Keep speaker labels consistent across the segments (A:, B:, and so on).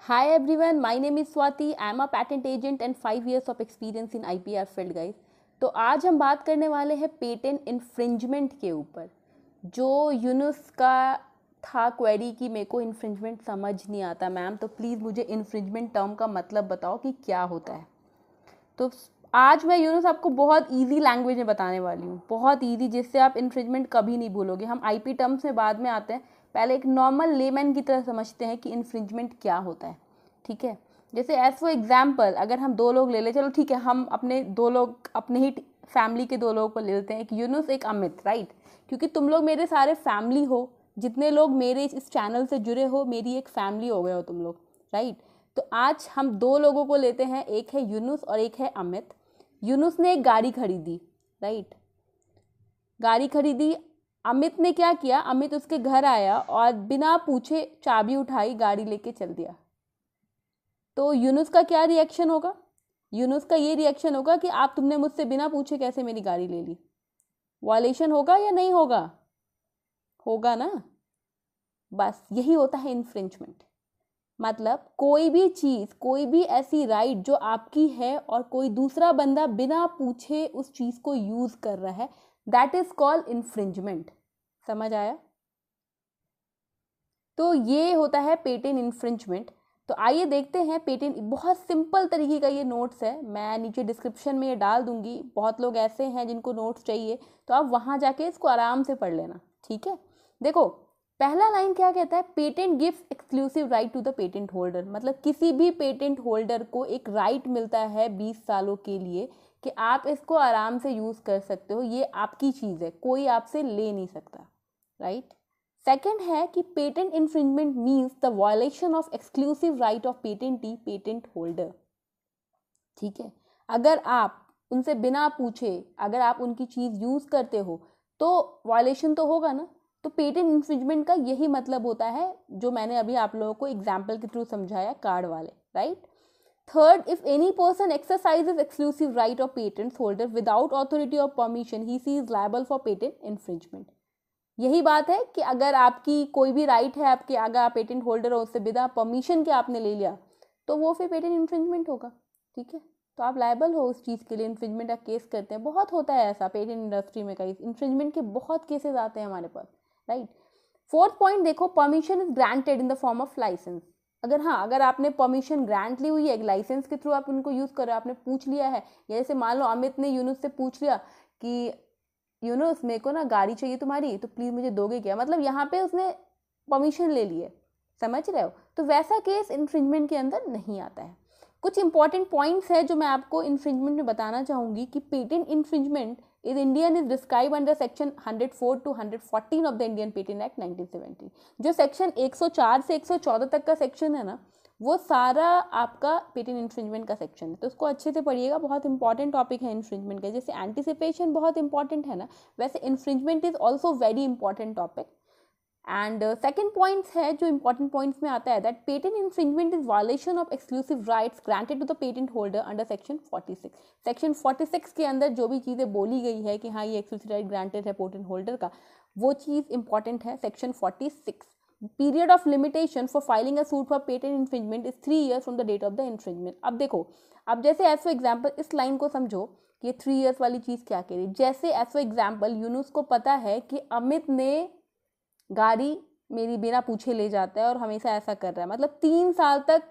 A: Hi everyone, my name is Swati. I am a patent agent and 5 years of experience in IPR field guys. तो आज हम बात करने वाले हैं पेटेंट इन्फ्रिंजमेंट के ऊपर। जो यूनुस का था क्वेरी कि मेरे को इन्फ्रिंजमेंट समझ नहीं आता मैम, तो प्लीज़ मुझे इन्फ्रिंजमेंट टर्म का मतलब बताओ कि क्या होता है। तो आज मैं यूनुस आपको बहुत इजी लैंग्वेज में बताने वाली हूँ, बहुत इजी, जिससे आप इन्फ्रिंजमेंट कभी नहीं भूलोगे। हम आईपी टर्म्स में बाद में आते हैं, पहले एक नॉर्मल लेमैन की तरह समझते हैं कि इन्फ्रिंजमेंट क्या होता है। ठीक है, जैसे एज फॉर एग्जाम्पल अगर हम दो लोग ले लें, चलो ठीक है, हम अपने दो लोग अपने ही फैमिली के दो लोगों को ले लेते हैं, एक यूनुस एक अमित, राइट। क्योंकि तुम लोग मेरे सारे फैमिली हो, जितने लोग मेरे इस चैनल से जुड़े हो मेरी एक फैमिली हो गए हो तुम लोग, राइट। तो आज हम दो लोगों को लेते हैं, एक है यूनुस और एक है अमित। यूनुस ने एक गाड़ी खरीदी, राइट, गाड़ी खरीदी। अमित ने क्या किया, अमित उसके घर आया और बिना पूछे चाबी उठाई, गाड़ी लेके चल दिया। तो यूनुस का क्या रिएक्शन होगा? यूनुस का ये रिएक्शन होगा कि आप तुमने मुझसे बिना पूछे कैसे मेरी गाड़ी ले ली। वायलेशन होगा या नहीं होगा? होगा ना। बस यही होता है इन्फ्रिंजमेंट। मतलब कोई भी चीज़, कोई भी ऐसी राइट जो आपकी है और कोई दूसरा बंदा बिना पूछे उस चीज़ को यूज़ कर रहा है, दैट इज कॉल्ड इन्फ्रिंजमेंट। समझ आया? तो ये होता है पेटेंट इन्फ्रिंजमेंट। तो आइए देखते हैं पेटेंट। बहुत सिंपल तरीके का ये नोट्स है, मैं नीचे डिस्क्रिप्शन में ये डाल दूंगी। बहुत लोग ऐसे हैं जिनको नोट्स चाहिए, तो आप वहाँ जाके इसको आराम से पढ़ लेना, ठीक है। देखो पहला लाइन क्या कहता है, patent gives exclusive right to the patent holder. मतलब किसी भी पेटेंट होल्डर को एक राइट मिलता है 20 सालों के लिए कि आप इसको आराम से यूज़ कर सकते हो, ये आपकी चीज़ है, कोई आपसे ले नहीं सकता, राइट। सेकेंड है कि patent infringement means the violation of exclusive right of patentee patent holder. ठीक है, अगर आप उनसे बिना पूछे अगर आप उनकी चीज़ यूज़ करते हो तो वायलेशन तो होगा ना। तो पेटेंट इन्फ्रिंजमेंट का यही मतलब होता है, जो मैंने अभी आप लोगों को एग्जाम्पल के थ्रू समझाया, कार्ड वाले, right. Third, if any person exercises exclusive right of patent holder without authority of permission, he she is liable for patent infringement. यही बात है कि अगर आपकी कोई भी राइट है आपके, अगर आप पेटेंट होल्डर हो, उससे बिना परमिशन के आपने ले लिया, तो वो फिर पेटेंट इन्फ्रिंजमेंट होगा, ठीक है। तो आप लायबल हो उस चीज़ के लिए, इन्फ्रिंजमेंट का केस करते हैं। बहुत होता है ऐसा पेटेंट इंडस्ट्री में, कई इन्फ्रिंजमेंट के बहुत केसेस आते हैं हमारे पास, राइट। फोर्थ पॉइंट देखो, permission is granted in the form of licence. अगर हाँ, अगर आपने परमिशन ग्रांट ली हुई है, लाइसेंस के थ्रू आप उनको यूज़ कर रहे हो, आपने पूछ लिया है, जैसे मान लो अमित ने यूनुस से पूछ लिया कि यूनुस मेरे को ना गाड़ी चाहिए तुम्हारी, तो प्लीज़ मुझे दोगे क्या, मतलब यहाँ पे उसने परमिशन ले ली है, समझ रहे हो। तो वैसा केस इन्फ्रिंजमेंट के अंदर नहीं आता है। कुछ इंपॉर्टेंट पॉइंट्स है जो मैं आपको इन्फ्रिंजमेंट में बताना चाहूँगी कि patent infringement is Indian is describe under section 104 to 114 of the Indian patent act 1970। जो सेक्शन 104 से 114 तक का सेक्शन है ना, वो सारा आपका पेटेंट इन्फ्रिंजमेंट का सेक्शन है। तो उसको अच्छे से पढ़िएगा, बहुत इंपॉर्टेंट टॉपिक है इन्फ्रिंजमेंट का। जैसे एंटिसिपेशन बहुत इंपॉर्टेंट है ना, वैसे infringement is also very important topic. And second points है जो इंपॉर्टेंट पॉइंट्स में आता है, that patent infringement is violation of exclusive rights granted to the patent holder under section 46। Section 46 के अंदर जो भी चीज़ें बोली गई है कि हाँ ये एक्सक्लूसिव राइट ग्रांटेड है पेटेंट होल्डर का, वो चीज़ इंपॉर्टेंट है, section 46। Period of limitation for filing a suit for patent infringement is 3 years from the date of the infringement. अब देखो, अब जैसे एज फॉर एग्जाम्पल इस लाइन को समझो कि 3 years वाली चीज़ क्या कह रही है। जैसे एज फॉर एग्जाम्पल यूनुस को पता है कि अमित ने गाड़ी मेरी बिना पूछे ले जाता है और हमेशा ऐसा कर रहा है, मतलब 3 साल तक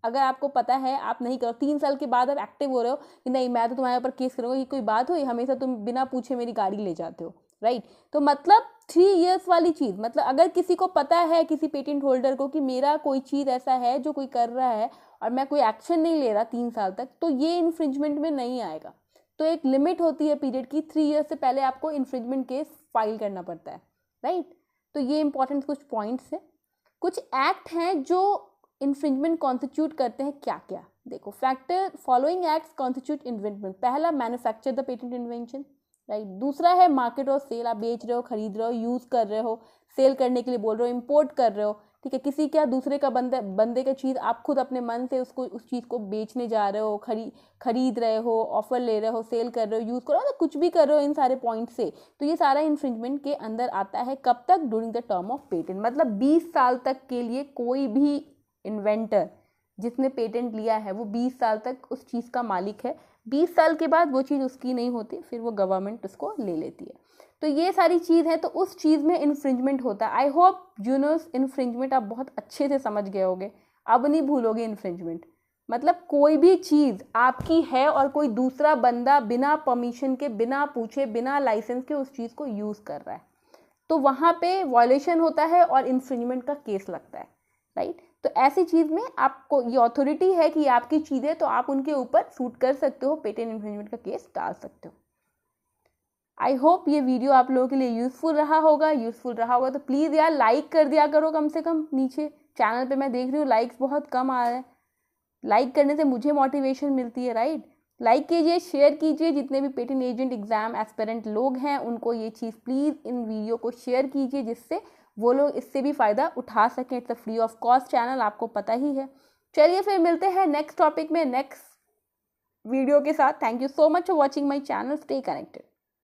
A: अगर आपको पता है आप नहीं करो, 3 साल के बाद आप एक्टिव हो रहे हो कि नहीं मैं तो तुम्हारे ऊपर केस करूँगा, ये कोई बात हुई, हमेशा तुम बिना पूछे मेरी गाड़ी ले जाते हो, राइट। तो मतलब 3 years वाली चीज़, मतलब अगर किसी को पता है, किसी पेटेंट होल्डर को, कि मेरा कोई चीज़ ऐसा है जो कोई कर रहा है और मैं कोई एक्शन नहीं ले रहा 3 साल तक, तो ये इन्फ्रिंजमेंट में नहीं आएगा। तो एक लिमिट होती है पीरियड की, 3 years से पहले आपको इन्फ्रिंजमेंट केस फाइल करना पड़ता है, राइट। तो ये इंपॉर्टेंट कुछ पॉइंट्स हैं। कुछ एक्ट हैं जो इन्फ्रिंजमेंट कॉन्स्टिट्यूट करते हैं, क्या क्या देखो। Factor following acts constitute infringement. पहला, manufacture the patent invention, right. दूसरा है मार्केट और सेल, आप बेच रहे हो, खरीद रहे हो, यूज़ कर रहे हो, सेल करने के लिए बोल रहे हो, इम्पोर्ट कर रहे हो, ठीक है। किसी क्या दूसरे का बंदे का चीज़ आप खुद अपने मन से उसको उस चीज़ को बेचने जा रहे हो, खरीद रहे हो, ऑफर ले रहे हो, सेल कर रहे हो, यूज़ कर रहे हो, कुछ भी कर रहे हो इन सारे पॉइंट से, तो ये सारा इन्फ्रिंजमेंट के अंदर आता है। कब तक? During the term of patent, मतलब 20 साल तक के लिए कोई भी इन्वेंटर जिसने पेटेंट लिया है वो 20 साल तक उस चीज़ का मालिक है। 20 साल के बाद वो चीज़ उसकी नहीं होती, फिर वो गवर्नमेंट उसको ले लेती है। तो ये सारी चीज़ है, तो उस चीज़ में इन्फ्रिंजमेंट होता है। आई होप यूनोस इन्फ्रिंजमेंट आप बहुत अच्छे से समझ गए होगे, अब नहीं भूलोगे इन्फ्रिंजमेंट। मतलब कोई भी चीज़ आपकी है और कोई दूसरा बंदा बिना परमिशन के, बिना पूछे, बिना लाइसेंस के उस चीज़ को यूज़ कर रहा है, तो वहाँ पे वॉयलेशन होता है और इन्फ्रिंजमेंट का केस लगता है, राइट। तो ऐसी चीज़ में आपको ये अथॉरिटी है कि आपकी चीज़ें, तो आप उनके ऊपर सूट कर सकते हो, पेटेंट इन्फ्रिंजमेंट का केस डाल सकते हो। आई होप ये वीडियो आप लोगों के लिए यूज़फुल रहा होगा। तो प्लीज़ यार लाइक कर दिया करो, कम से कम नीचे चैनल पे मैं देख रही हूँ लाइक्स बहुत कम आ रहे हैं। लाइक करने से मुझे मोटिवेशन मिलती है, राइट। लाइक कीजिए, शेयर कीजिए, जितने भी पेटेंट एजेंट एग्जाम एस्पिरेंट लोग हैं उनको ये चीज़ प्लीज़ इन वीडियो को शेयर कीजिए, जिससे वो लोग इससे भी फ़ायदा उठा सकें। It's a free of cost channel, आपको पता ही है। चलिए फिर मिलते हैं नेक्स्ट टॉपिक में नेक्स्ट वीडियो के साथ। Thank you so much for watching my channel. Stay connected.